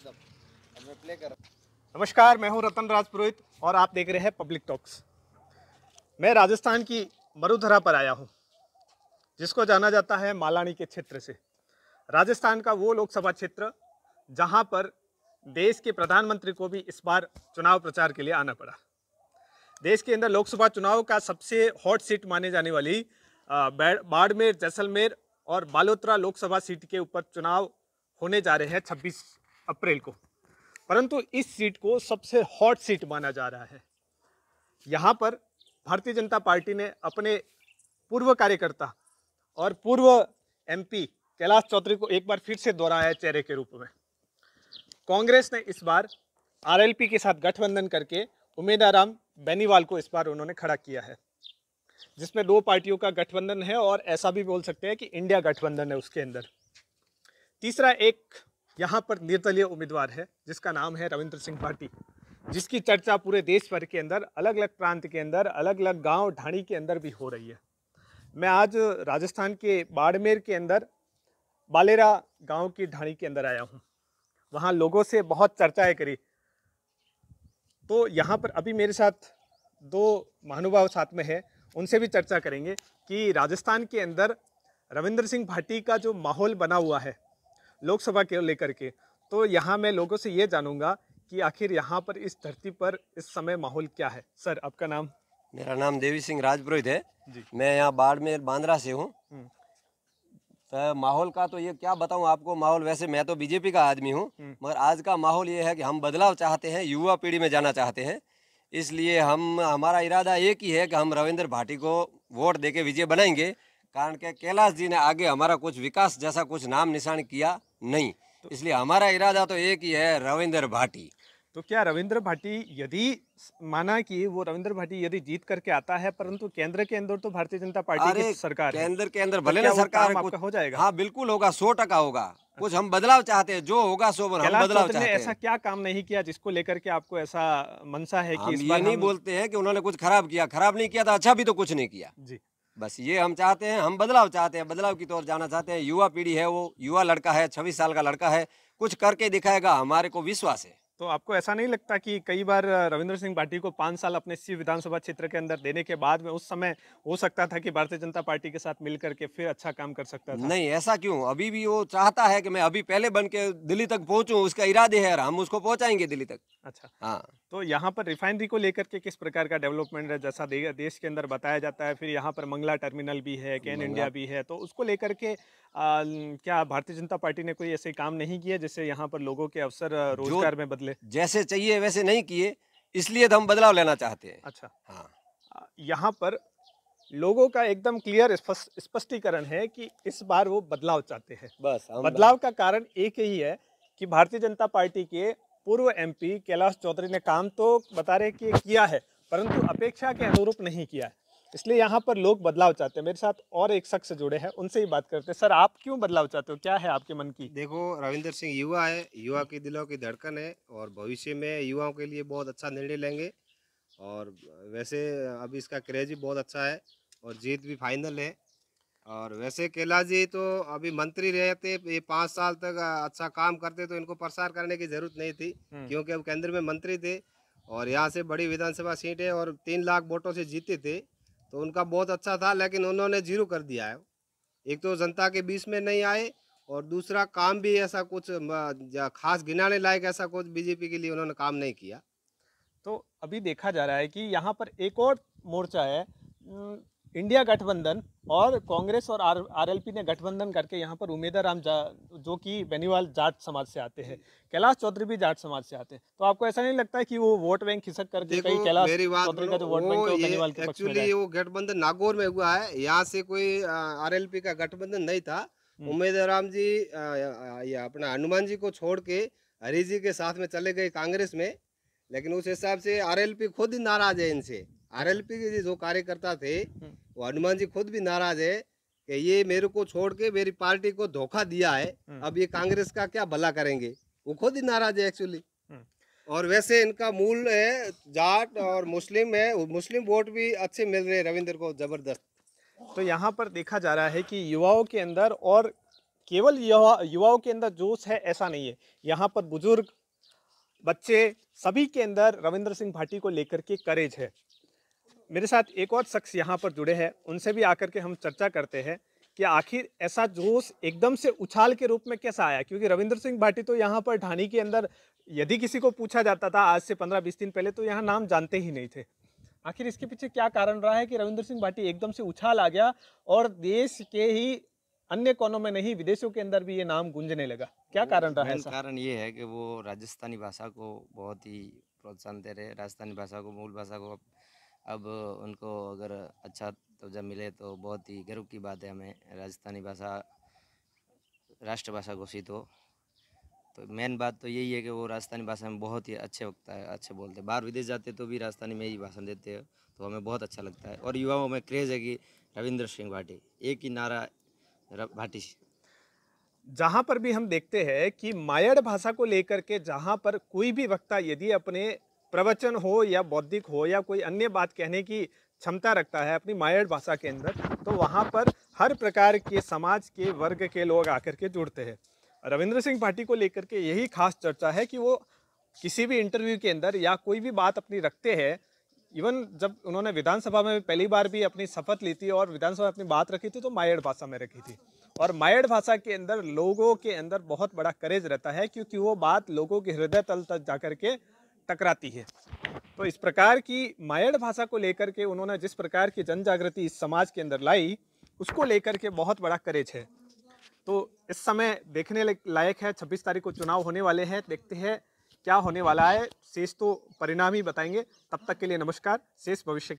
एकदम। अब मैं प्ले कर। नमस्कार, मैं हूं रतन राज पुरोहित और आप देख रहे हैं पब्लिक टॉक्स। मैं राजस्थान की मरुधरा पर आया हूं, जिसको जाना जाता है मालानी के क्षेत्र से। राजस्थान का वो लोकसभा क्षेत्र जहां पर देश के प्रधानमंत्री को भी इस बार चुनाव प्रचार के लिए आना पड़ा। देश के अंदर लोकसभा चुनाव का सबसे हॉट सीट माने जाने वाली बाड़मेर, जैसलमेर और बालोतरा लोकसभा सीट के ऊपर चुनाव होने जा रहे हैं 26 अप्रैल को। परंतु इस सीट को सबसे हॉट सीट माना जा रहा है। यहाँ पर भारतीय जनता पार्टी ने अपने पूर्व कार्यकर्ता और पूर्व एमपी कैलाश चौधरी को एक बार फिर से दोहराया है चेहरे के रूप में। कांग्रेस ने इस बार आरएलपी के साथ गठबंधन करके उमेदराम बेनीवाल को इस बार उन्होंने खड़ा किया है, जिसमें दो पार्टियों का गठबंधन है और ऐसा भी बोल सकते हैं कि इंडिया गठबंधन है उसके अंदर। तीसरा एक यहाँ पर निर्दलीय उम्मीदवार है जिसका नाम है रविंद्र सिंह भाटी, जिसकी चर्चा पूरे देश भर के अंदर, अलग अलग प्रांत के अंदर, अलग अलग गांव ढाणी के अंदर भी हो रही है। मैं आज राजस्थान के बाड़मेर के अंदर बालेरा गांव की ढाणी के अंदर आया हूं। वहां लोगों से बहुत चर्चाएं करी। तो यहाँ पर अभी मेरे साथ दो महानुभाव साथ में है, उनसे भी चर्चा करेंगे कि राजस्थान के अंदर रविंद्र सिंह भाटी का जो माहौल बना हुआ है लोकसभा के लेकर के, तो यहाँ मैं लोगों से ये जानूंगा कि आखिर यहाँ पर इस धरती पर इस समय माहौल क्या है। सर, आपका नाम? मेरा नाम देवी सिंह राजपुरोहित है जी। मैं यहाँ बाड़मेर बांद्रा से हूँ। तो माहौल का तो ये क्या बताऊँ आपको। माहौल वैसे मैं तो बीजेपी का आदमी हूँ, मगर आज का माहौल ये है कि हम बदलाव चाहते हैं, युवा पीढ़ी में जाना चाहते हैं। इसलिए हमारा इरादा एक ही है कि हम रविंद्र भाटी को वोट देके विजय बनाएंगे। कारण के कैलाश जी ने आगे हमारा कुछ विकास जैसा कुछ नाम निशान किया नहीं, इसलिए हमारा इरादा तो एक ही है, रविंद्र भाटी। तो क्या रविंद्र भाटी, यदि माना कि वो रविंद्र भाटी यदि जीत करके आता है, परंतु केंद्र के अंदर तो भारतीय जनता पार्टी की सरकार है, केंद्र के अंदर तो भले क्या ना वो सरकार काम कुछ आपका हो जाएगा? हाँ बिल्कुल होगा, 100% होगा। कुछ हम बदलाव चाहते हैं, जो होगा सो हम कैलाश बदलाव चौधरी ने चाहते ऐसा हैं। क्या काम नहीं किया जिसको लेकर के आपको ऐसा मनसा है कि हम इस ये बार नहीं हम... बोलते हैं कि उन्होंने कुछ खराब किया, खराब नहीं किया था, अच्छा भी तो कुछ नहीं किया। जी। बस ये हम चाहते हैं, हम बदलाव चाहते हैं, बदलाव की तौर जाना चाहते हैं। युवा पीढ़ी है, वो युवा लड़का है, 26 साल का लड़का है, कुछ करके दिखाएगा, हमारे को विश्वास है। तो आपको ऐसा नहीं लगता कि कई बार रविंद्र सिंह भाटी को 5 साल अपने इसी विधानसभा क्षेत्र के अंदर देने के बाद में उस समय हो सकता था कि भारतीय जनता पार्टी के साथ मिल करके फिर अच्छा काम कर सकता था? नहीं, ऐसा क्यों? अभी भी वो चाहता है कि मैं अभी पहले बन के दिल्ली तक पहुंचूं, उसका इरादे है और हम उसको पहुंचाएंगे दिल्ली तक। अच्छा। हाँ। तो यहाँ पर रिफाइनरी को लेकर के किस प्रकार का डेवलपमेंट है? जैसा देश के अंदर बताया जाता है, फिर यहाँ पर मंगला टर्मिनल भी है, कैन इंडिया भी है, तो उसको लेकर के क्या भारतीय जनता पार्टी ने कोई ऐसे काम नहीं किए जिससे यहाँ पर लोगों के अवसर रोजगार में बदले? जैसे चाहिए वैसे नहीं किए, इसलिए तो हम बदलाव लेना चाहते हैं। अच्छा। हाँ। यहाँ पर लोगों का एकदम क्लियर स्पष्टीकरण है कि इस बार वो बदलाव चाहते हैं। बस बदलाव का कारण एक ही है कि भारतीय जनता पार्टी के पूर्व एमपी कैलाश चौधरी ने काम तो बता रहे कि किया है, परंतु अपेक्षा के अनुरूप नहीं किया है, इसलिए यहाँ पर लोग बदलाव चाहते हैं। मेरे साथ और एक शख्स जुड़े हैं, उनसे ही बात करते हैं। सर, आप क्यों बदलाव चाहते हो? क्या है आपके मन की? देखो, रविंद्र सिंह युवा है, युवा की दिलों की धड़कन है और भविष्य में युवाओं के लिए बहुत अच्छा निर्णय लेंगे। और वैसे अभी इसका क्रेज भी बहुत अच्छा है और जीत भी फाइनल है। और वैसे कैलाश जी तो अभी मंत्री रहते, ये 5 साल तक अच्छा काम करते तो इनको प्रसार करने की जरूरत नहीं थी, क्योंकि अब केंद्र में मंत्री थे और यहाँ से बड़ी विधानसभा सीट है और 3 लाख वोटों से जीते थे, तो उनका बहुत अच्छा था। लेकिन उन्होंने जीरो कर दिया है। एक तो जनता के बीच में नहीं आए और दूसरा काम भी ऐसा कुछ खास गिनाने लायक ऐसा कुछ बीजेपी के लिए उन्होंने काम नहीं किया। तो अभी देखा जा रहा है कि यहाँ पर एक और मोर्चा है, इंडिया गठबंधन, और कांग्रेस और आरएलपी ने गठबंधन करके यहाँ पर उमेदराम जो कि बेनीवाल जाट समाज से आते हैं, कैलाश चौधरी भी जाट समाज से आते हैं, तो आपको ऐसा नहीं लगता है कि वो वोट बैंक खिसक करके कई कैलाश चौधरी का जो वोट बैंक है वो बेनीवाल के पक्ष में जाए? एक्चुअली वो गठबंधन नागौर में हुआ है, यहाँ से कोई आरएलपी का गठबंधन नहीं था। उमेदराम जी ये अपना हनुमान जी को छोड़ के हरि जी के साथ में चले गए कांग्रेस में, लेकिन उस हिसाब से आरएलपी खुद ही नाराज है इनसे। आरएलपी के जो कार्यकर्ता थे वो हनुमान जी खुद भी नाराज है कि ये मेरे को छोड़ के मेरी पार्टी को धोखा दिया है, अब ये कांग्रेस का क्या भला करेंगे, वो खुद ही नाराज है एक्चुअली। और वैसे इनका मूल है जाट और मुस्लिम है, मुस्लिम वोट भी अच्छे मिल रहे हैं रविंद्र को, जबरदस्त। तो यहाँ पर देखा जा रहा है कि युवाओं के अंदर और केवल युवाओं के अंदर जोश है ऐसा नहीं है, यहाँ पर बुजुर्ग, बच्चे, सभी के अंदर रविंद्र सिंह भाटी को लेकर के करेज है। मेरे साथ एक और शख्स यहाँ पर जुड़े हैं, उनसे भी आकर के हम चर्चा करते हैं कि आखिर ऐसा जोश एकदम से उछाल के रूप में कैसा आया, क्योंकि रविंद्र सिंह भाटी तो यहाँ पर ढानी के अंदर यदि किसी को पूछा जाता था आज से 15-20 दिन पहले तो यहाँ नाम जानते ही नहीं थे। आखिर इसके पीछे क्या कारण रहा है कि रविंद्र सिंह भाटी एकदम से उछाल आ गया और देश के ही अन्य कोनों में नहीं विदेशों के अंदर भी ये नाम गूंजने लगा? क्या कारण रहा है मेन ऐसा? कारण ये है कि वो राजस्थानी भाषा को बहुत ही प्रोत्साहन दे रहे, राजस्थानी भाषा को, मूल भाषा को। अब उनको अगर अच्छा दर्जा मिले तो बहुत ही गर्व की बात है हमें, राजस्थानी भाषा राष्ट्रभाषा घोषित हो। तो मेन बात तो यही है कि वो राजस्थानी भाषा में बहुत ही अच्छे वक्ता है, अच्छे बोलते हैं। बाहर विदेश जाते तो भी राजस्थानी में ही भाषण देते हैं, तो हमें बहुत अच्छा लगता है। और युवाओं में क्रेज़ है कि रविंद्र सिंह भाटी, एक ही नारा भाटी। जहाँ पर भी हम देखते हैं कि मायड़ भाषा को लेकर के जहाँ पर कोई भी वक्ता यदि अपने प्रवचन हो या बौद्धिक हो या कोई अन्य बात कहने की क्षमता रखता है अपनी मायड़ भाषा के अंदर, तो वहाँ पर हर प्रकार के समाज के वर्ग के लोग आकर के जुड़ते हैं। रविंद्र सिंह भाटी को लेकर के यही खास चर्चा है कि वो किसी भी इंटरव्यू के अंदर या कोई भी बात अपनी रखते हैं। इवन जब उन्होंने विधानसभा में पहली बार भी अपनी शपथ ली थी और विधानसभा में अपनी बात रखी थी तो मायड़ भाषा में रखी थी, और मायड़ भाषा के अंदर लोगों के अंदर बहुत बड़ा करेज रहता है क्योंकि वो बात लोगों के हृदय तल तक जाकर के टकराती है। तो इस प्रकार की मायड़ भाषा को लेकर के उन्होंने जिस प्रकार की जन जागृति इस समाज के अंदर लाई, उसको लेकर के बहुत बड़ा करेज है। तो इस समय देखने लायक है, 26 तारीख को चुनाव होने वाले हैं, देखते हैं क्या होने वाला है। शेष तो परिणाम ही बताएंगे। तब तक के लिए नमस्कार, शेष भविष्य